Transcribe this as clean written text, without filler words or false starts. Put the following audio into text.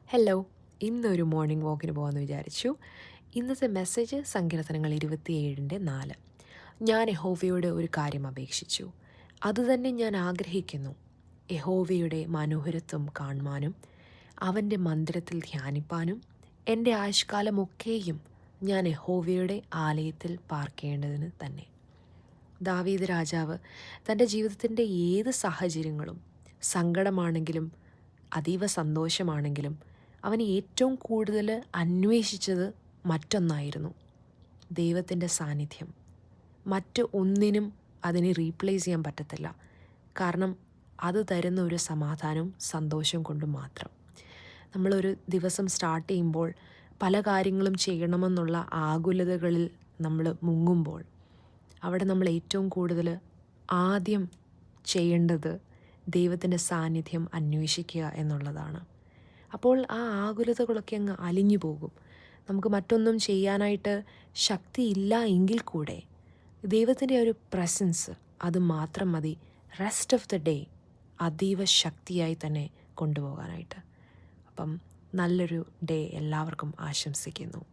Hello, ഇന്നൊരു morning വാക്കിന് പോകാമെന്ന് വിചാരിച്ചു. ഇന്നത്തെ മെസ്സേജ് സങ്കീർത്തനങ്ങൾ 27:4. ഞാൻ യഹോവയോട് ഒരു കാര്യം അപേക്ഷിച്ചു, അതുതന്നെ ഞാൻ ആഗ്രഹിക്കുന്നു, യഹോവയുടെ മനോഹരത്വം കാണുവാനും അവൻ്റെ മന്ദിരത്തിൽ ധ്യാനിപ്പാനും എൻ്റെ ആയുഷ്കാലമൊക്കെയും ഞാൻ യഹോവയുടെ ആലയത്തിൽ പാർക്കേണ്ടതിന് തന്നെ. ദാവീദ് രാജാവ് തൻ്റെ ജീവിതത്തിൻ്റെ ഏത് സാഹചര്യങ്ങളും, സങ്കടമാണെങ്കിലും അതീവ സന്തോഷമാണെങ്കിലും, അവൻ ഏറ്റവും കൂടുതൽ അന്വേഷിച്ചത് മറ്റൊന്നായിരുന്നു: ദൈവത്തിൻ്റെ സാന്നിധ്യം. മറ്റ് ഒന്നിനും അതിനെ റീപ്ലേസ് ചെയ്യാൻ പറ്റത്തില്ല. കാരണം അത് തരുന്ന ഒരു സമാധാനവും സന്തോഷവും കൊണ്ട് മാത്രം. നമ്മളൊരു ദിവസം സ്റ്റാർട്ട് ചെയ്യുമ്പോൾ പല കാര്യങ്ങളും ചെയ്യണമെന്നുള്ള ആകുലതകളിൽ നമ്മൾ മുങ്ങുമ്പോൾ, അവിടെ നമ്മൾ ഏറ്റവും കൂടുതൽ ആദ്യം ചെയ്യേണ്ടത് ദൈവത്തിൻ്റെ സാന്നിധ്യം അന്വേഷിക്കുക എന്നുള്ളതാണ്. അപ്പോൾ ആ ആകുലതകളൊക്കെ അങ്ങ് അലിഞ്ഞു പോകും. നമുക്ക് മറ്റൊന്നും ചെയ്യാനായിട്ട് ശക്തിയില്ല എങ്കിൽ കൂടെ ദൈവത്തിൻ്റെ ഒരു പ്രസൻസ്, അത് മാത്രം മതി റെസ്റ്റ് ഓഫ് ദ ഡേ അതീവ ശക്തിയായി തന്നെ കൊണ്ടുപോകാനായിട്ട്. അപ്പം നല്ലൊരു ഡേ എല്ലാവർക്കും ആശംസിക്കുന്നു.